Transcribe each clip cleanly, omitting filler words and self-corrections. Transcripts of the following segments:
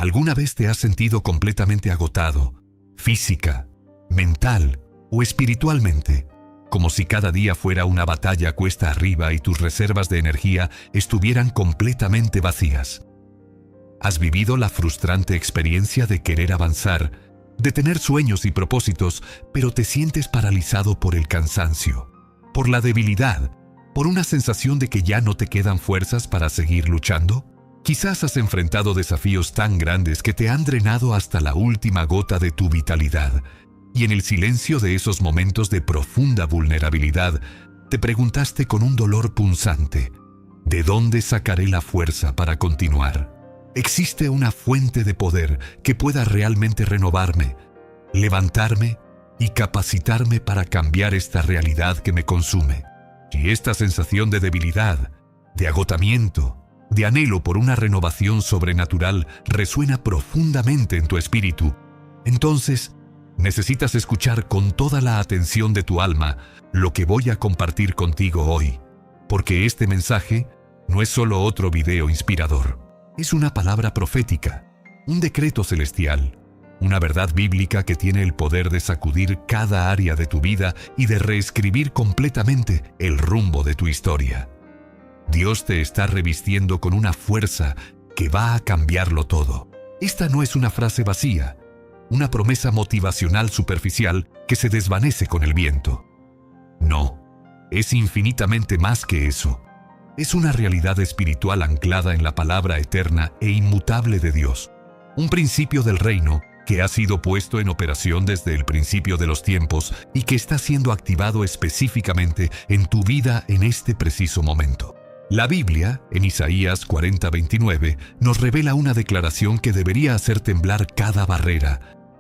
¿Alguna vez te has sentido completamente agotado, física, mental o espiritualmente, como si cada día fuera una batalla cuesta arriba y tus reservas de energía estuvieran completamente vacías? ¿Has vivido la frustrante experiencia de querer avanzar, de tener sueños y propósitos, pero te sientes paralizado por el cansancio, por la debilidad, por una sensación de que ya no te quedan fuerzas para seguir luchando? Quizás has enfrentado desafíos tan grandes que te han drenado hasta la última gota de tu vitalidad, y en el silencio de esos momentos de profunda vulnerabilidad, te preguntaste con un dolor punzante, ¿de dónde sacaré la fuerza para continuar? ¿Existe una fuente de poder que pueda realmente renovarme, levantarme y capacitarme para cambiar esta realidad que me consume? Si esta sensación de debilidad, de agotamiento, de anhelo por una renovación sobrenatural resuena profundamente en tu espíritu, entonces necesitas escuchar con toda la atención de tu alma lo que voy a compartir contigo hoy, porque este mensaje no es solo otro video inspirador. Es una palabra profética, un decreto celestial, una verdad bíblica que tiene el poder de sacudir cada área de tu vida y de reescribir completamente el rumbo de tu historia. Dios te está revistiendo con una fuerza que va a cambiarlo todo. Esta no es una frase vacía, una promesa motivacional superficial que se desvanece con el viento. No, es infinitamente más que eso. Es una realidad espiritual anclada en la palabra eterna e inmutable de Dios. Un principio del reino que ha sido puesto en operación desde el principio de los tiempos y que está siendo activado específicamente en tu vida en este preciso momento. La Biblia, en Isaías 40:29, nos revela una declaración que debería hacer temblar cada barrera,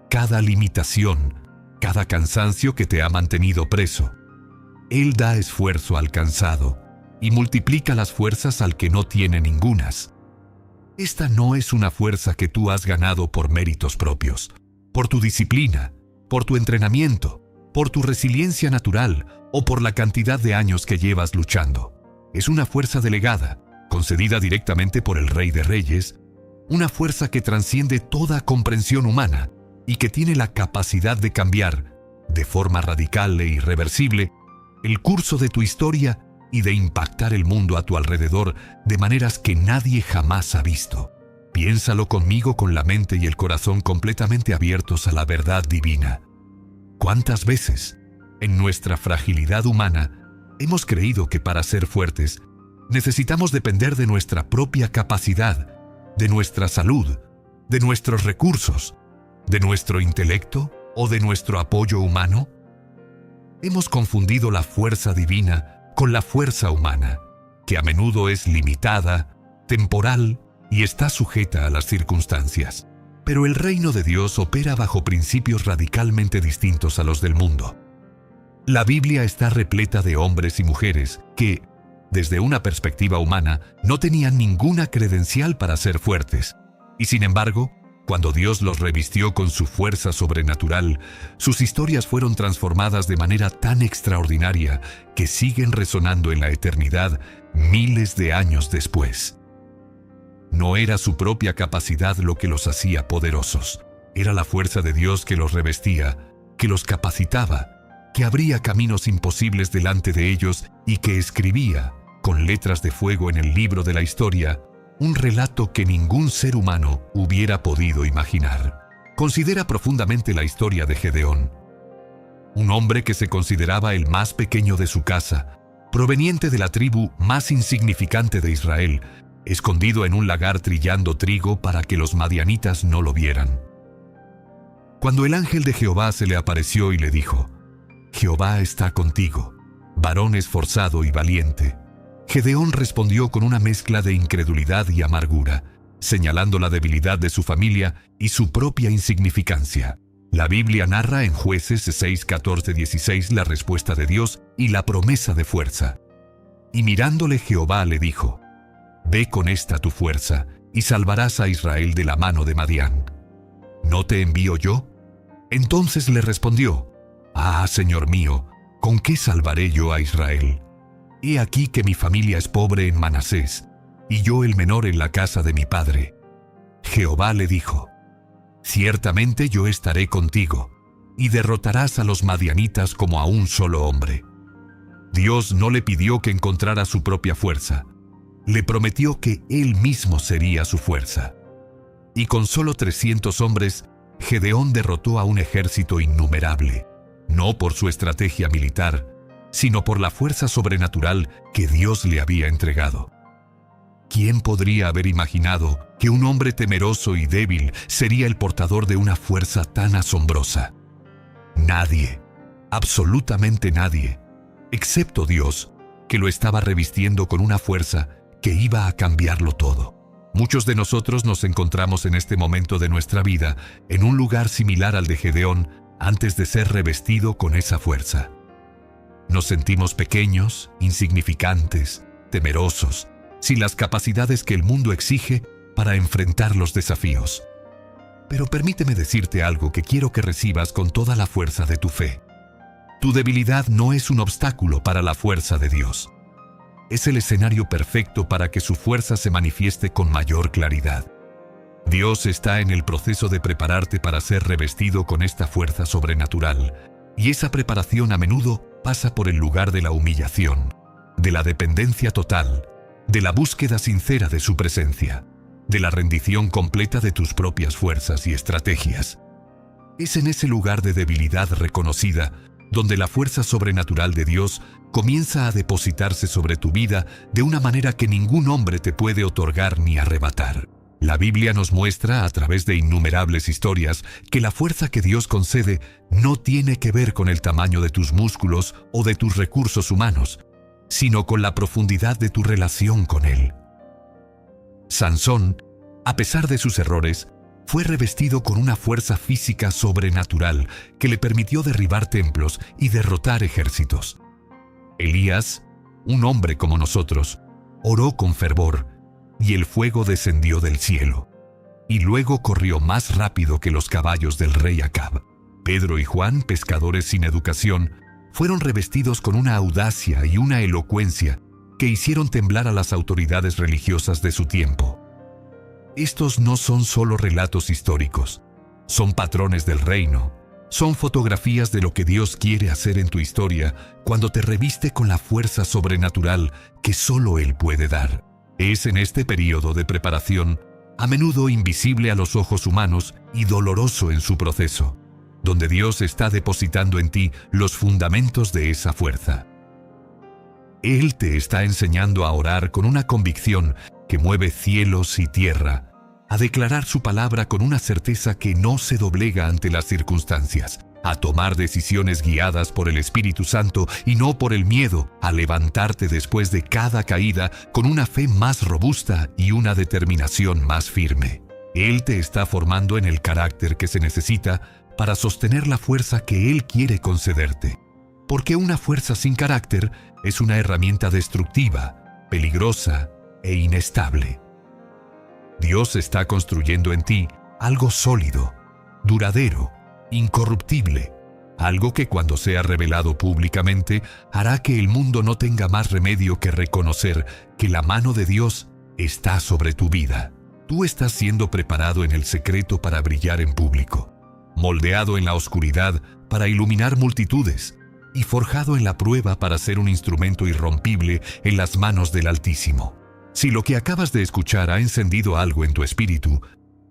cada limitación, cada cansancio que te ha mantenido preso. Él da esfuerzo al cansado y multiplica las fuerzas al que no tiene ningunas. Esta no es una fuerza que tú has ganado por méritos propios, por tu disciplina, por tu entrenamiento, por tu resiliencia natural o por la cantidad de años que llevas luchando. Es una fuerza delegada, concedida directamente por el Rey de Reyes, una fuerza que trasciende toda comprensión humana y que tiene la capacidad de cambiar, de forma radical e irreversible, el curso de tu historia y de impactar el mundo a tu alrededor de maneras que nadie jamás ha visto. Piénsalo conmigo con la mente y el corazón completamente abiertos a la verdad divina. ¿Cuántas veces, en nuestra fragilidad humana, hemos creído que para ser fuertes necesitamos depender de nuestra propia capacidad, de nuestra salud, de nuestros recursos, de nuestro intelecto o de nuestro apoyo humano? Hemos confundido la fuerza divina con la fuerza humana, que a menudo es limitada, temporal y está sujeta a las circunstancias. Pero el reino de Dios opera bajo principios radicalmente distintos a los del mundo. La Biblia está repleta de hombres y mujeres que, desde una perspectiva humana, no tenían ninguna credencial para ser fuertes. Y sin embargo, cuando Dios los revistió con su fuerza sobrenatural, sus historias fueron transformadas de manera tan extraordinaria que siguen resonando en la eternidad miles de años después. No era su propia capacidad lo que los hacía poderosos. Era la fuerza de Dios que los revestía, que los capacitaba, que abría caminos imposibles delante de ellos y que escribía, con letras de fuego en el libro de la historia, un relato que ningún ser humano hubiera podido imaginar. Considera profundamente la historia de Gedeón. Un hombre que se consideraba el más pequeño de su casa, proveniente de la tribu más insignificante de Israel, escondido en un lagar trillando trigo para que los madianitas no lo vieran. Cuando el ángel de Jehová se le apareció y le dijo: «Jehová está contigo, varón esforzado y valiente», Gedeón respondió con una mezcla de incredulidad y amargura, señalando la debilidad de su familia y su propia insignificancia. La Biblia narra en Jueces 6, 14, 16 la respuesta de Dios y la promesa de fuerza. Y mirándole Jehová le dijo: «Ve con esta tu fuerza y salvarás a Israel de la mano de Madián. ¿No te envío yo?». Entonces le respondió: «Ah, Señor mío, ¿con qué salvaré yo a Israel? He aquí que mi familia es pobre en Manasés, y yo el menor en la casa de mi padre». Jehová le dijo: «Ciertamente yo estaré contigo, y derrotarás a los madianitas como a un solo hombre». Dios no le pidió que encontrara su propia fuerza, le prometió que Él mismo sería su fuerza. Y con solo 300 hombres, Gedeón derrotó a un ejército innumerable, no por su estrategia militar, sino por la fuerza sobrenatural que Dios le había entregado. ¿Quién podría haber imaginado que un hombre temeroso y débil sería el portador de una fuerza tan asombrosa? Nadie, absolutamente nadie, excepto Dios, que lo estaba revistiendo con una fuerza que iba a cambiarlo todo. Muchos de nosotros nos encontramos en este momento de nuestra vida en un lugar similar al de Gedeón antes de ser revestido con esa fuerza. Nos sentimos pequeños, insignificantes, temerosos, sin las capacidades que el mundo exige para enfrentar los desafíos. Pero permíteme decirte algo que quiero que recibas con toda la fuerza de tu fe. Tu debilidad no es un obstáculo para la fuerza de Dios. Es el escenario perfecto para que su fuerza se manifieste con mayor claridad. Dios está en el proceso de prepararte para ser revestido con esta fuerza sobrenatural, y esa preparación a menudo pasa por el lugar de la humillación, de la dependencia total, de la búsqueda sincera de su presencia, de la rendición completa de tus propias fuerzas y estrategias. Es en ese lugar de debilidad reconocida donde la fuerza sobrenatural de Dios comienza a depositarse sobre tu vida de una manera que ningún hombre te puede otorgar ni arrebatar. La Biblia nos muestra a través de innumerables historias que la fuerza que Dios concede no tiene que ver con el tamaño de tus músculos o de tus recursos humanos, sino con la profundidad de tu relación con Él. Sansón, a pesar de sus errores, fue revestido con una fuerza física sobrenatural que le permitió derribar templos y derrotar ejércitos. Elías, un hombre como nosotros, oró con fervor y el fuego descendió del cielo, y luego corrió más rápido que los caballos del rey Acab. Pedro y Juan, pescadores sin educación, fueron revestidos con una audacia y una elocuencia que hicieron temblar a las autoridades religiosas de su tiempo. Estos no son solo relatos históricos, son patrones del reino, son fotografías de lo que Dios quiere hacer en tu historia cuando te reviste con la fuerza sobrenatural que solo Él puede dar. Es en este período de preparación, a menudo invisible a los ojos humanos y doloroso en su proceso, donde Dios está depositando en ti los fundamentos de esa fuerza. Él te está enseñando a orar con una convicción que mueve cielos y tierra, a declarar su palabra con una certeza que no se doblega ante las circunstancias, a tomar decisiones guiadas por el Espíritu Santo y no por el miedo, a levantarte después de cada caída con una fe más robusta y una determinación más firme. Él te está formando en el carácter que se necesita para sostener la fuerza que Él quiere concederte. Porque una fuerza sin carácter es una herramienta destructiva, peligrosa e inestable. Dios está construyendo en ti algo sólido, duradero, incorruptible, algo que cuando sea revelado públicamente hará que el mundo no tenga más remedio que reconocer que la mano de Dios está sobre tu vida. Tú estás siendo preparado en el secreto para brillar en público, moldeado en la oscuridad para iluminar multitudes y forjado en la prueba para ser un instrumento irrompible en las manos del Altísimo. Si lo que acabas de escuchar ha encendido algo en tu espíritu,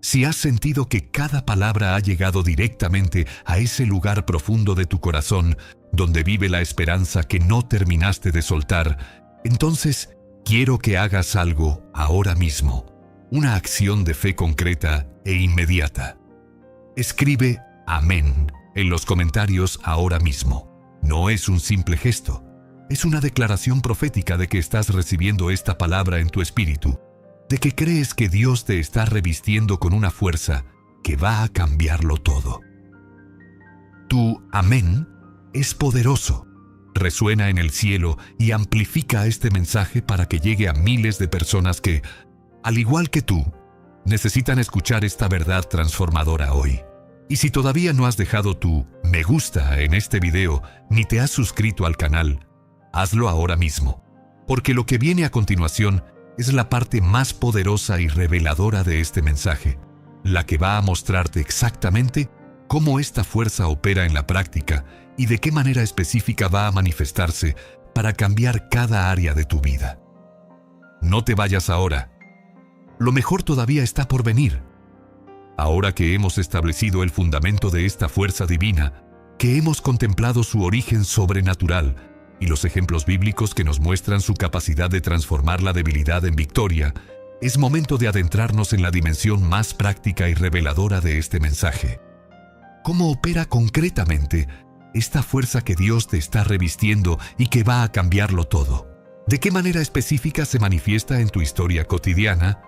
si has sentido que cada palabra ha llegado directamente a ese lugar profundo de tu corazón donde vive la esperanza que no terminaste de soltar, entonces quiero que hagas algo ahora mismo, una acción de fe concreta e inmediata. Escribe Amén en los comentarios ahora mismo. No es un simple gesto, es una declaración profética de que estás recibiendo esta palabra en tu espíritu, de que crees que Dios te está revistiendo con una fuerza que va a cambiarlo todo. Tu amén es poderoso, resuena en el cielo y amplifica este mensaje para que llegue a miles de personas que, al igual que tú, necesitan escuchar esta verdad transformadora hoy. Y si todavía no has dejado tu me gusta en este video ni te has suscrito al canal, hazlo ahora mismo, porque lo que viene a continuación es la parte más poderosa y reveladora de este mensaje, la que va a mostrarte exactamente cómo esta fuerza opera en la práctica y de qué manera específica va a manifestarse para cambiar cada área de tu vida. No te vayas ahora. Lo mejor todavía está por venir. Ahora que hemos establecido el fundamento de esta fuerza divina, que hemos contemplado su origen sobrenatural y los ejemplos bíblicos que nos muestran su capacidad de transformar la debilidad en victoria, es momento de adentrarnos en la dimensión más práctica y reveladora de este mensaje. ¿Cómo opera concretamente esta fuerza que Dios te está revistiendo y que va a cambiarlo todo? ¿De qué manera específica se manifiesta en tu historia cotidiana,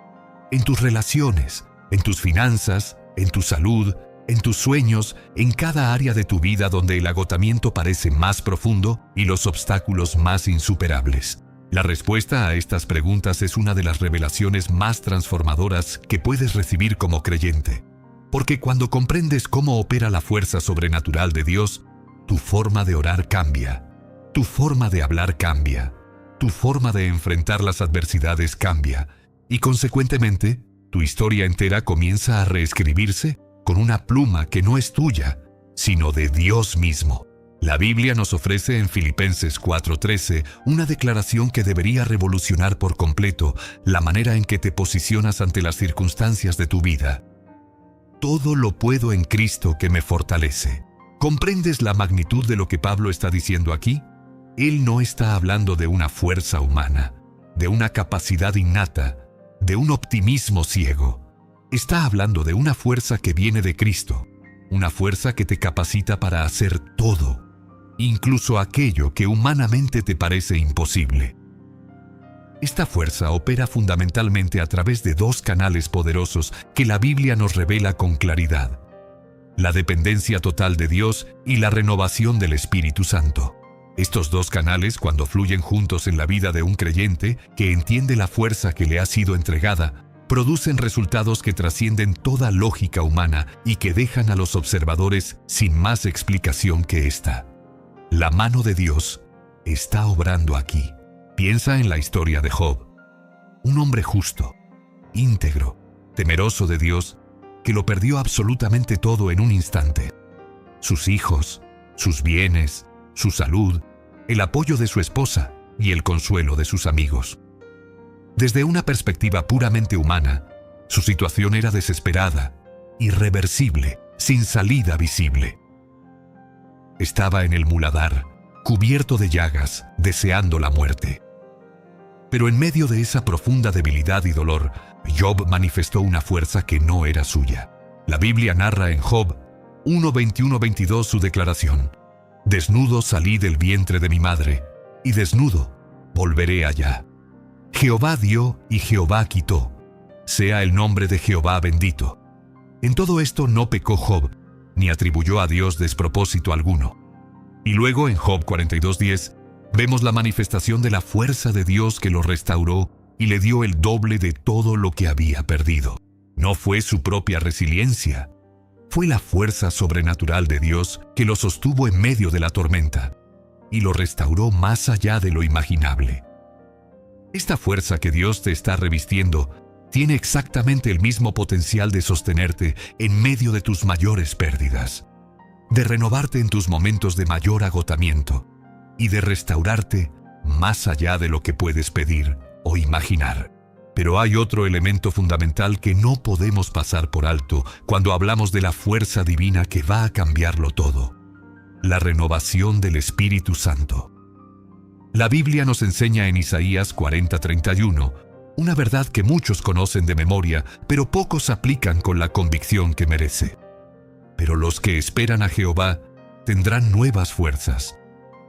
en tus relaciones, en tus finanzas, en tu salud, en tus sueños, en cada área de tu vida donde el agotamiento parece más profundo y los obstáculos más insuperables? La respuesta a estas preguntas es una de las revelaciones más transformadoras que puedes recibir como creyente. Porque cuando comprendes cómo opera la fuerza sobrenatural de Dios, tu forma de orar cambia, tu forma de hablar cambia, tu forma de enfrentar las adversidades cambia y, consecuentemente, tu historia entera comienza a reescribirse con una pluma que no es tuya, sino de Dios mismo. La Biblia nos ofrece en Filipenses 4:13 una declaración que debería revolucionar por completo la manera en que te posicionas ante las circunstancias de tu vida. Todo lo puedo en Cristo que me fortalece. ¿Comprendes la magnitud de lo que Pablo está diciendo aquí? Él no está hablando de una fuerza humana, de una capacidad innata, de un optimismo ciego. Está hablando de una fuerza que viene de Cristo, una fuerza que te capacita para hacer todo, incluso aquello que humanamente te parece imposible. Esta fuerza opera fundamentalmente a través de dos canales poderosos que la Biblia nos revela con claridad: la dependencia total de Dios y la renovación del Espíritu Santo. Estos dos canales, cuando fluyen juntos en la vida de un creyente que entiende la fuerza que le ha sido entregada, producen resultados que trascienden toda lógica humana y que dejan a los observadores sin más explicación que esta. La mano de Dios está obrando aquí. Piensa en la historia de Job, un hombre justo, íntegro, temeroso de Dios, que lo perdió absolutamente todo en un instante. Sus hijos, sus bienes, su salud, el apoyo de su esposa y el consuelo de sus amigos. Desde una perspectiva puramente humana, su situación era desesperada, irreversible, sin salida visible. Estaba en el muladar, cubierto de llagas, deseando la muerte. Pero en medio de esa profunda debilidad y dolor, Job manifestó una fuerza que no era suya. La Biblia narra en Job 1:21-22 su declaración: «Desnudo salí del vientre de mi madre, y desnudo volveré allá. Jehová dio y Jehová quitó. Sea el nombre de Jehová bendito». En todo esto no pecó Job, ni atribuyó a Dios despropósito alguno. Y luego en Job 42:10 vemos la manifestación de la fuerza de Dios que lo restauró y le dio el doble de todo lo que había perdido. No fue su propia resiliencia, fue la fuerza sobrenatural de Dios que lo sostuvo en medio de la tormenta y lo restauró más allá de lo imaginable. Esta fuerza que Dios te está revistiendo tiene exactamente el mismo potencial de sostenerte en medio de tus mayores pérdidas, de renovarte en tus momentos de mayor agotamiento y de restaurarte más allá de lo que puedes pedir o imaginar. Pero hay otro elemento fundamental que no podemos pasar por alto cuando hablamos de la fuerza divina que va a cambiarlo todo: la renovación del Espíritu Santo. La Biblia nos enseña en Isaías 40:31 una verdad que muchos conocen de memoria, pero pocos aplican con la convicción que merece. Pero los que esperan a Jehová tendrán nuevas fuerzas.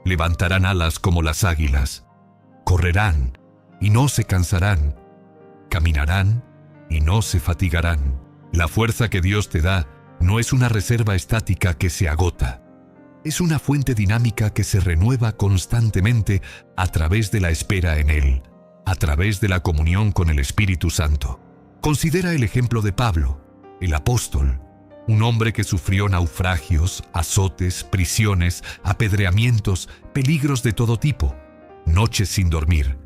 Levantarán alas como las águilas. Correrán y no se cansarán. Caminarán y no se fatigarán. La fuerza que Dios te da no es una reserva estática que se agota. Es una fuente dinámica que se renueva constantemente a través de la espera en Él, a través de la comunión con el Espíritu Santo. Considera el ejemplo de Pablo, el apóstol, un hombre que sufrió naufragios, azotes, prisiones, apedreamientos, peligros de todo tipo, noches sin dormir,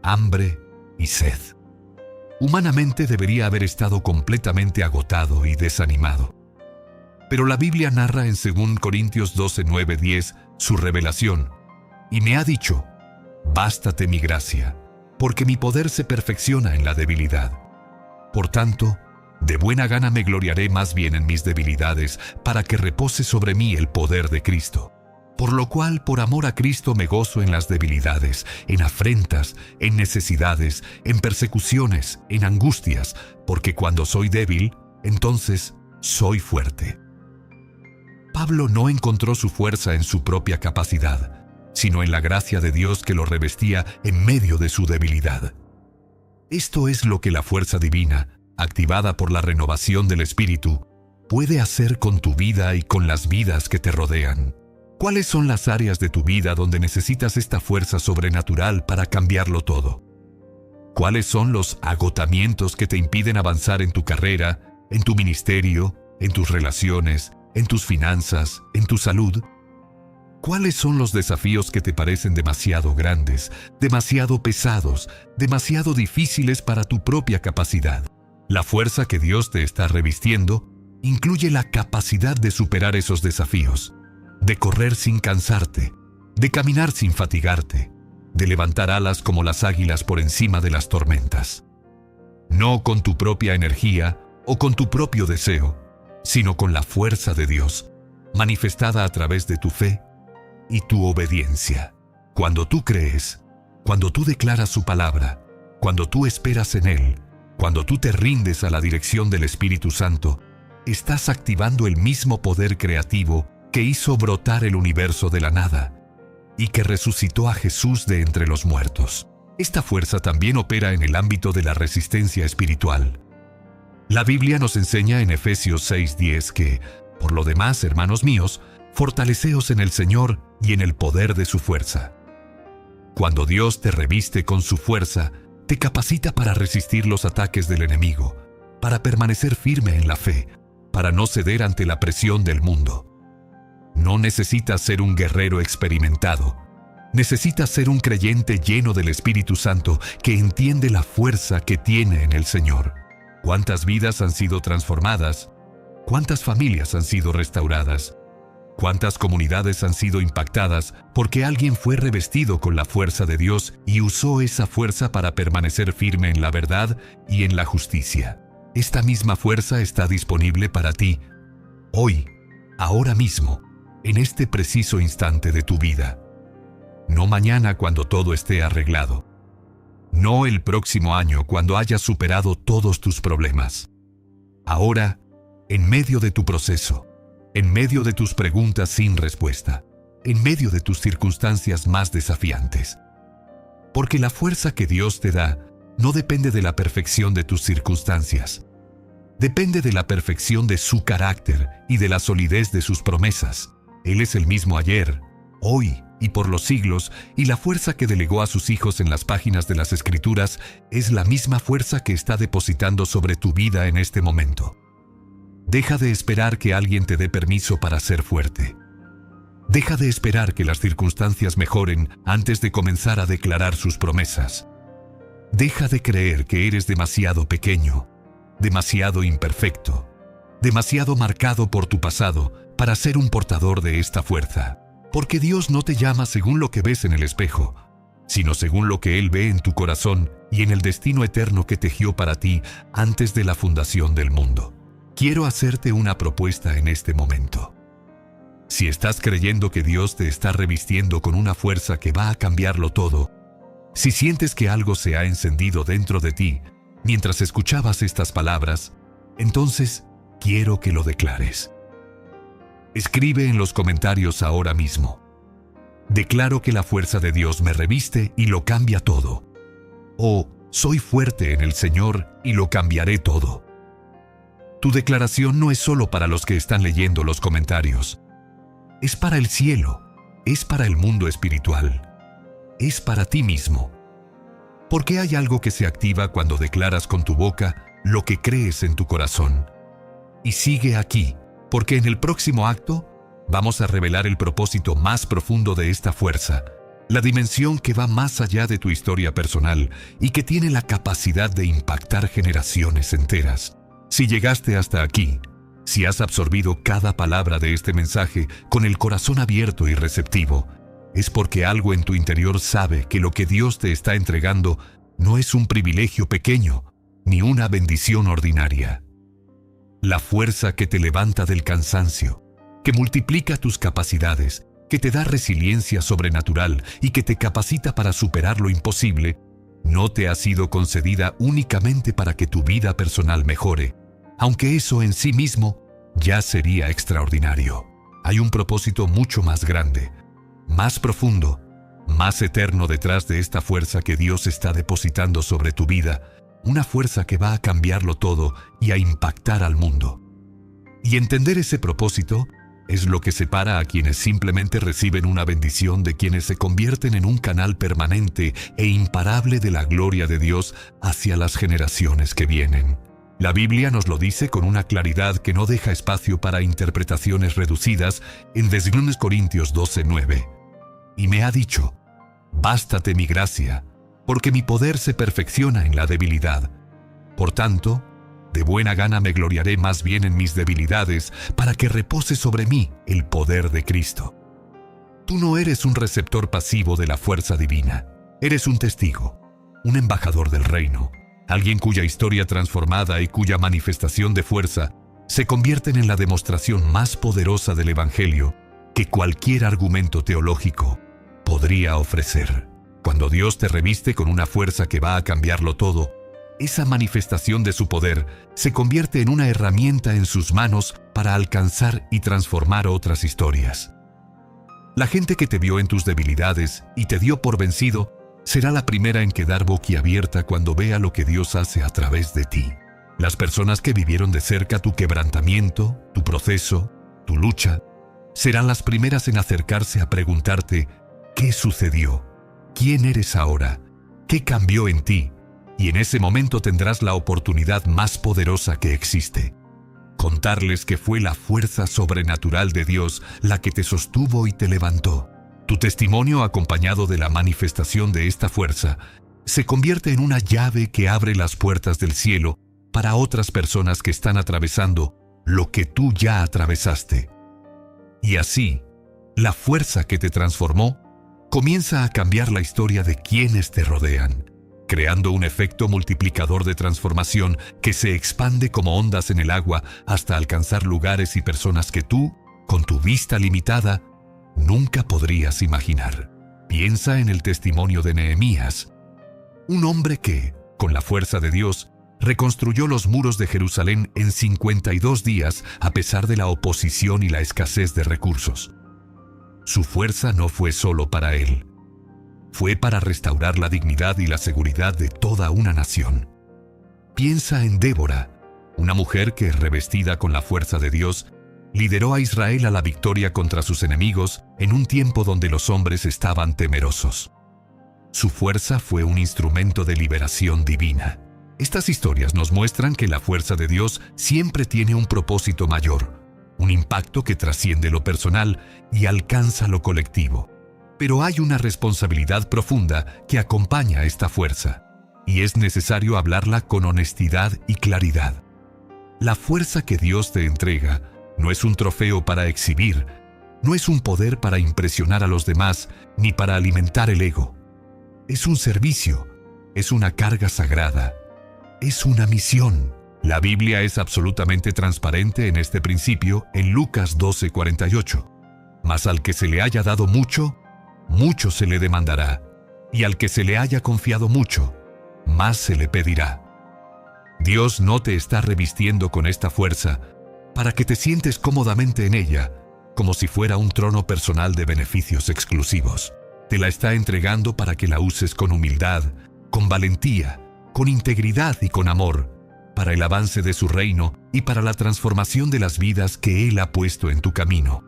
hambre y sed. Humanamente debería haber estado completamente agotado y desanimado. Pero la Biblia narra en 2 Corintios 12, 9, 10 su revelación, y me ha dicho: «Bástate mi gracia, porque mi poder se perfecciona en la debilidad. Por tanto, de buena gana me gloriaré más bien en mis debilidades, para que repose sobre mí el poder de Cristo. Por lo cual, por amor a Cristo me gozo en las debilidades, en afrentas, en necesidades, en persecuciones, en angustias, porque cuando soy débil, entonces soy fuerte». Pablo no encontró su fuerza en su propia capacidad, sino en la gracia de Dios que lo revestía en medio de su debilidad. Esto es lo que la fuerza divina, activada por la renovación del Espíritu, puede hacer con tu vida y con las vidas que te rodean. ¿Cuáles son las áreas de tu vida donde necesitas esta fuerza sobrenatural para cambiarlo todo? ¿Cuáles son los agotamientos que te impiden avanzar en tu carrera, en tu ministerio, en tus relaciones, en tus finanzas, en tu salud? ¿Cuáles son los desafíos que te parecen demasiado grandes, demasiado pesados, demasiado difíciles para tu propia capacidad? La fuerza que Dios te está revistiendo incluye la capacidad de superar esos desafíos, de correr sin cansarte, de caminar sin fatigarte, de levantar alas como las águilas por encima de las tormentas. No con tu propia energía o con tu propio deseo, sino con la fuerza de Dios, manifestada a través de tu fe y tu obediencia. Cuando tú crees, cuando tú declaras su palabra, cuando tú esperas en Él, cuando tú te rindes a la dirección del Espíritu Santo, estás activando el mismo poder creativo que hizo brotar el universo de la nada y que resucitó a Jesús de entre los muertos. Esta fuerza también opera en el ámbito de la resistencia espiritual. La Biblia nos enseña en Efesios 6:10 que, por lo demás, hermanos míos, fortaleceos en el Señor y en el poder de su fuerza. Cuando Dios te reviste con su fuerza, te capacita para resistir los ataques del enemigo, para permanecer firme en la fe, para no ceder ante la presión del mundo. No necesitas ser un guerrero experimentado. Necesitas ser un creyente lleno del Espíritu Santo que entiende la fuerza que tiene en el Señor. ¿Cuántas vidas han sido transformadas? ¿Cuántas familias han sido restauradas? ¿Cuántas comunidades han sido impactadas porque alguien fue revestido con la fuerza de Dios y usó esa fuerza para permanecer firme en la verdad y en la justicia? Esta misma fuerza está disponible para ti, hoy, ahora mismo, en este preciso instante de tu vida. No mañana cuando todo esté arreglado. No el próximo año cuando hayas superado todos tus problemas. Ahora, en medio de tu proceso, en medio de tus preguntas sin respuesta, en medio de tus circunstancias más desafiantes. Porque la fuerza que Dios te da no depende de la perfección de tus circunstancias. Depende de la perfección de su carácter y de la solidez de sus promesas. Él es el mismo ayer, hoy y por los siglos, y la fuerza que delegó a sus hijos en las páginas de las Escrituras es la misma fuerza que está depositando sobre tu vida en este momento. Deja de esperar que alguien te dé permiso para ser fuerte. Deja de esperar que las circunstancias mejoren antes de comenzar a declarar sus promesas. Deja de creer que eres demasiado pequeño, demasiado imperfecto, demasiado marcado por tu pasado para ser un portador de esta fuerza. Porque Dios no te llama según lo que ves en el espejo, sino según lo que Él ve en tu corazón y en el destino eterno que tejió para ti antes de la fundación del mundo. Quiero hacerte una propuesta en este momento. Si estás creyendo que Dios te está revistiendo con una fuerza que va a cambiarlo todo, si sientes que algo se ha encendido dentro de ti mientras escuchabas estas palabras, entonces quiero que lo declares. Escribe en los comentarios ahora mismo: declaro que la fuerza de Dios me reviste y lo cambia todo. O soy fuerte en el Señor y lo cambiaré todo. Tu declaración no es solo para los que están leyendo los comentarios. Es para el cielo, es para el mundo espiritual, es para ti mismo. Porque hay algo que se activa cuando declaras con tu boca lo que crees en tu corazón. Y sigue aquí, porque en el próximo acto vamos a revelar el propósito más profundo de esta fuerza la dimensión que va más allá de tu historia personal y que tiene la capacidad de impactar generaciones enteras. Si llegaste hasta aquí, si has absorbido cada palabra de este mensaje con el corazón abierto y receptivo, es porque algo en tu interior sabe que lo que Dios te está entregando no es un privilegio pequeño, ni una bendición ordinaria. La fuerza que te levanta del cansancio, que multiplica tus capacidades, que te da resiliencia sobrenatural y que te capacita para superar lo imposible, no te ha sido concedida únicamente para que tu vida personal mejore, aunque eso en sí mismo ya sería extraordinario. Hay un propósito mucho más grande, más profundo, más eterno detrás de esta fuerza que Dios está depositando sobre tu vida, una fuerza que va a cambiarlo todo y a impactar al mundo. Y entender ese propósito es lo que separa a quienes simplemente reciben una bendición de quienes se convierten en un canal permanente e imparable de la gloria de Dios hacia las generaciones que vienen. La Biblia nos lo dice con una claridad que no deja espacio para interpretaciones reducidas en 2 Corintios 12:9. Y me ha dicho: «Bástate mi gracia, porque mi poder se perfecciona en la debilidad. Por tanto, de buena gana me gloriaré más bien en mis debilidades, para que repose sobre mí el poder de Cristo». Tú no eres un receptor pasivo de la fuerza divina. Eres un testigo, un embajador del reino, alguien cuya historia transformada y cuya manifestación de fuerza se convierten en la demostración más poderosa del Evangelio que cualquier argumento teológico podría ofrecer. Cuando Dios te reviste con una fuerza que va a cambiarlo todo, esa manifestación de su poder se convierte en una herramienta en sus manos para alcanzar y transformar otras historias. La gente que te vio en tus debilidades y te dio por vencido será la primera en quedar boquiabierta cuando vea lo que Dios hace a través de ti. Las personas que vivieron de cerca tu quebrantamiento, tu proceso, tu lucha, serán las primeras en acercarse a preguntarte: ¿qué sucedió? ¿Quién eres ahora? ¿Qué cambió en ti? Y en ese momento tendrás la oportunidad más poderosa que existe: contarles que fue la fuerza sobrenatural de Dios la que te sostuvo y te levantó. Tu testimonio, acompañado de la manifestación de esta fuerza, se convierte en una llave que abre las puertas del cielo para otras personas que están atravesando lo que tú ya atravesaste. Y así, la fuerza que te transformó comienza a cambiar la historia de quienes te rodean, creando un efecto multiplicador de transformación que se expande como ondas en el agua hasta alcanzar lugares y personas que tú, con tu vista limitada, nunca podrías imaginar. Piensa en el testimonio de Nehemías, un hombre que, con la fuerza de Dios, reconstruyó los muros de Jerusalén en 52 días a pesar de la oposición y la escasez de recursos. Su fuerza no fue solo para él. Fue para restaurar la dignidad y la seguridad de toda una nación. Piensa en Débora, una mujer que, revestida con la fuerza de Dios, lideró a Israel a la victoria contra sus enemigos en un tiempo donde los hombres estaban temerosos. Su fuerza fue un instrumento de liberación divina. Estas historias nos muestran que la fuerza de Dios siempre tiene un propósito mayor, un impacto que trasciende lo personal y alcanza lo colectivo. Pero hay una responsabilidad profunda que acompaña esta fuerza, y es necesario hablarla con honestidad y claridad. La fuerza que Dios te entrega no es un trofeo para exhibir, no es un poder para impresionar a los demás ni para alimentar el ego. Es un servicio, es una carga sagrada, es una misión. La Biblia es absolutamente transparente en este principio en Lucas 12:48. Mas al que se le haya dado mucho, mucho se le demandará, y al que se le haya confiado mucho, más se le pedirá. Dios no te está revistiendo con esta fuerza para que te sientes cómodamente en ella, como si fuera un trono personal de beneficios exclusivos. Te la está entregando para que la uses con humildad, con valentía, con integridad y con amor, para el avance de su reino y para la transformación de las vidas que Él ha puesto en tu camino.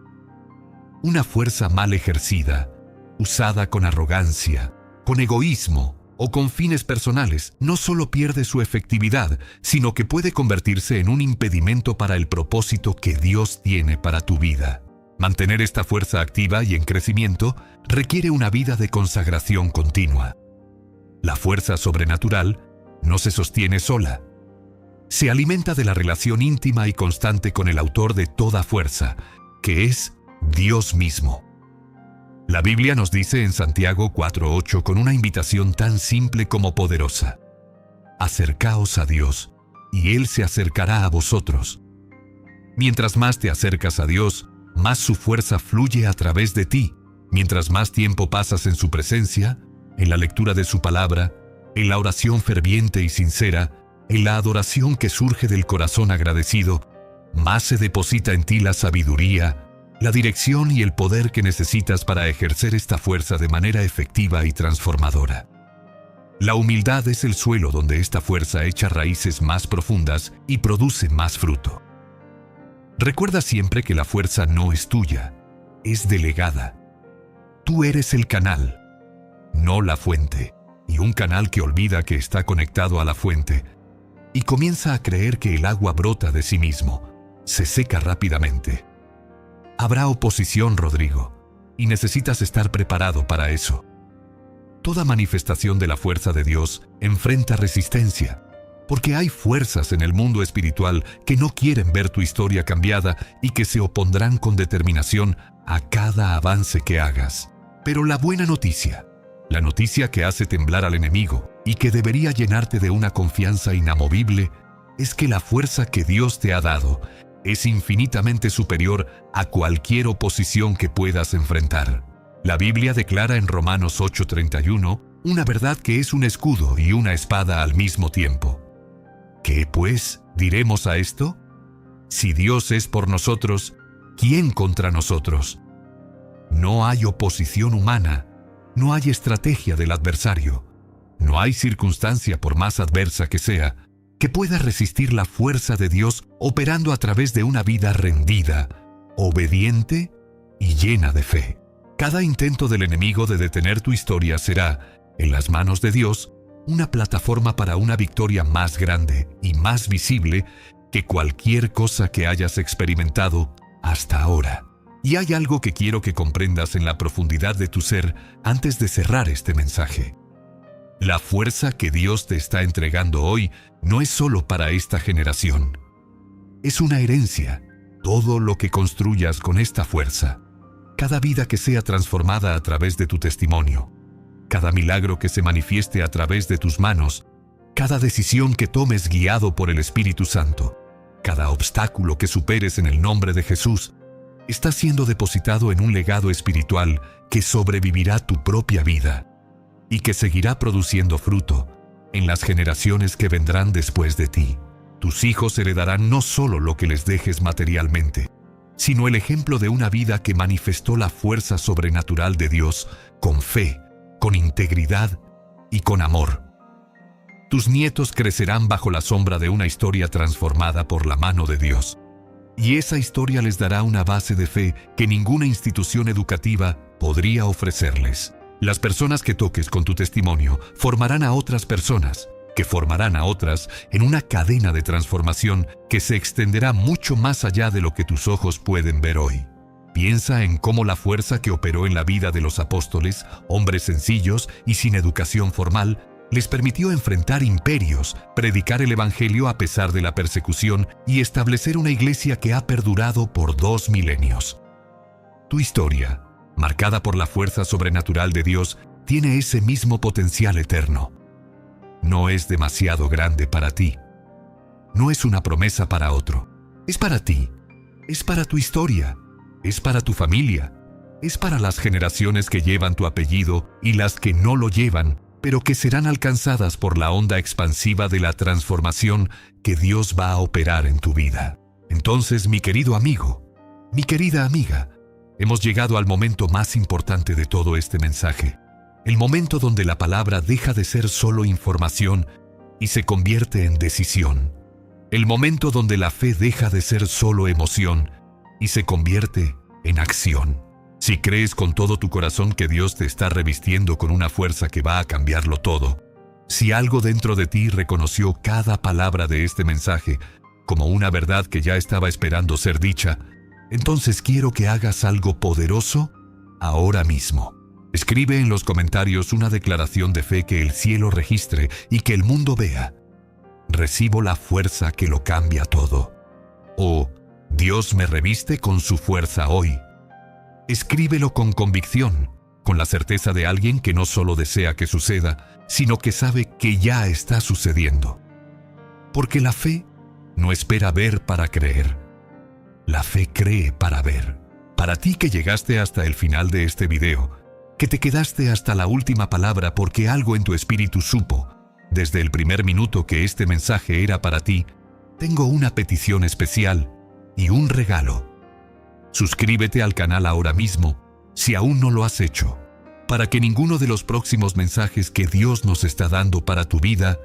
Una fuerza mal ejercida, usada con arrogancia, con egoísmo o con fines personales, no solo pierde su efectividad, sino que puede convertirse en un impedimento para el propósito que Dios tiene para tu vida. Mantener esta fuerza activa y en crecimiento requiere una vida de consagración continua. La fuerza sobrenatural no se sostiene sola. Se alimenta de la relación íntima y constante con el autor de toda fuerza, que es Dios mismo. La Biblia nos dice en Santiago 4:8 con una invitación tan simple como poderosa: acercaos a Dios, y Él se acercará a vosotros. Mientras más te acercas a Dios, más su fuerza fluye a través de ti. Mientras más tiempo pasas en su presencia, en la lectura de su palabra, en la oración ferviente y sincera, en la adoración que surge del corazón agradecido, más se deposita en ti la sabiduría, la dirección y el poder que necesitas para ejercer esta fuerza de manera efectiva y transformadora. La humildad es el suelo donde esta fuerza echa raíces más profundas y produce más fruto. Recuerda siempre que la fuerza no es tuya, es delegada. Tú eres el canal, no la fuente, y un canal que olvida que está conectado a la fuente y comienza a creer que el agua brota de sí mismo, se seca rápidamente. Habrá oposición, Rodrigo, y necesitas estar preparado para eso. Toda manifestación de la fuerza de Dios enfrenta resistencia, porque hay fuerzas en el mundo espiritual que no quieren ver tu historia cambiada y que se opondrán con determinación a cada avance que hagas. Pero la buena noticia, la noticia que hace temblar al enemigo y que debería llenarte de una confianza inamovible, es que la fuerza que Dios te ha dado es infinitamente superior a cualquier oposición que puedas enfrentar. La Biblia declara en Romanos 8:31 una verdad que es un escudo y una espada al mismo tiempo. ¿Qué, pues, diremos a esto? Si Dios es por nosotros, ¿quién contra nosotros? No hay oposición humana, no hay estrategia del adversario, no hay circunstancia, por más adversa que sea, que pueda resistir la fuerza de Dios operando a través de una vida rendida, obediente y llena de fe. Cada intento del enemigo de detener tu historia será, en las manos de Dios, una plataforma para una victoria más grande y más visible que cualquier cosa que hayas experimentado hasta ahora. Y hay algo que quiero que comprendas en la profundidad de tu ser antes de cerrar este mensaje. La fuerza que Dios te está entregando hoy no es solo para esta generación. Es una herencia. Todo lo que construyas con esta fuerza, cada vida que sea transformada a través de tu testimonio, cada milagro que se manifieste a través de tus manos, cada decisión que tomes guiado por el Espíritu Santo, cada obstáculo que superes en el nombre de Jesús, está siendo depositado en un legado espiritual que sobrevivirá tu propia vida y que seguirá produciendo fruto en las generaciones que vendrán después de ti. Tus hijos heredarán no solo lo que les dejes materialmente, sino el ejemplo de una vida que manifestó la fuerza sobrenatural de Dios con fe, con integridad y con amor. Tus nietos crecerán bajo la sombra de una historia transformada por la mano de Dios. Y esa historia les dará una base de fe que ninguna institución educativa podría ofrecerles. Las personas que toques con tu testimonio formarán a otras personas, que formarán a otras en una cadena de transformación que se extenderá mucho más allá de lo que tus ojos pueden ver hoy. Piensa en cómo la fuerza que operó en la vida de los apóstoles, hombres sencillos y sin educación formal, les permitió enfrentar imperios, predicar el Evangelio a pesar de la persecución y establecer una iglesia que ha perdurado por 2 milenios. Tu historia, marcada por la fuerza sobrenatural de Dios, tiene ese mismo potencial eterno. No es demasiado grande para ti. No es una promesa para otro. Es para ti. Es para tu historia. Es para tu familia. Es para las generaciones que llevan tu apellido y las que no lo llevan, pero que serán alcanzadas por la onda expansiva de la transformación que Dios va a operar en tu vida. Entonces, mi querido amigo, mi querida amiga, hemos llegado al momento más importante de todo este mensaje. El momento donde la palabra deja de ser solo información y se convierte en decisión. El momento donde la fe deja de ser solo emoción y se convierte en acción. Si crees con todo tu corazón que Dios te está revistiendo con una fuerza que va a cambiarlo todo, si algo dentro de ti reconoció cada palabra de este mensaje como una verdad que ya estaba esperando ser dicha, Entonces quiero que hagas algo poderoso ahora mismo. Escribe en los comentarios una declaración de fe que el cielo registre y que el mundo vea. Recibo la fuerza que lo cambia todo. O Dios me reviste con su fuerza hoy. Escríbelo con convicción, con la certeza de alguien que no solo desea que suceda, sino que sabe que ya está sucediendo. Porque la fe no espera ver para creer. La fe cree para ver. Para ti que llegaste hasta el final de este video, que te quedaste hasta la última palabra porque algo en tu espíritu supo, desde el primer minuto que este mensaje era para ti, tengo una petición especial y un regalo. Suscríbete al canal ahora mismo, si aún no lo has hecho, para que ninguno de los próximos mensajes que Dios nos está dando para tu vida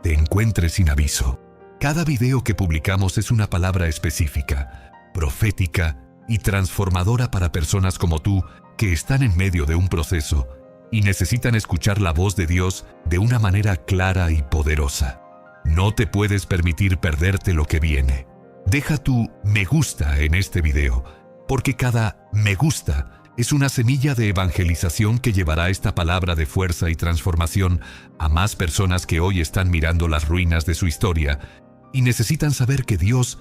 te encuentre sin aviso. Cada video que publicamos es una palabra específica, profética y transformadora para personas como tú que están en medio de un proceso y necesitan escuchar la voz de Dios de una manera clara y poderosa. No te puedes permitir perderte lo que viene. Deja tu me gusta en este video, porque cada me gusta es una semilla de evangelización que llevará esta palabra de fuerza y transformación a más personas que hoy están mirando las ruinas de su historia y necesitan saber que Dios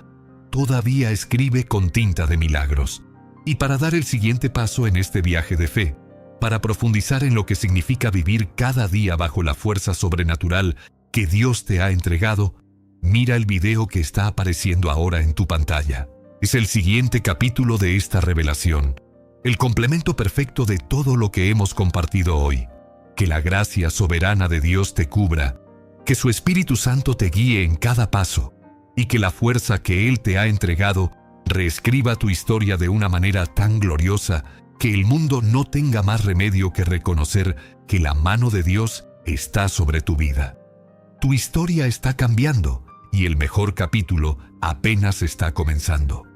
todavía escribe con tinta de milagros. Y para dar el siguiente paso en este viaje de fe, para profundizar en lo que significa vivir cada día bajo la fuerza sobrenatural que Dios te ha entregado, mira el video que está apareciendo ahora en tu pantalla. Es el siguiente capítulo de esta revelación, el complemento perfecto de todo lo que hemos compartido hoy. Que la gracia soberana de Dios te cubra, que su Espíritu Santo te guíe en cada paso, y que la fuerza que Él te ha entregado reescriba tu historia de una manera tan gloriosa que el mundo no tenga más remedio que reconocer que la mano de Dios está sobre tu vida. Tu historia está cambiando y el mejor capítulo apenas está comenzando.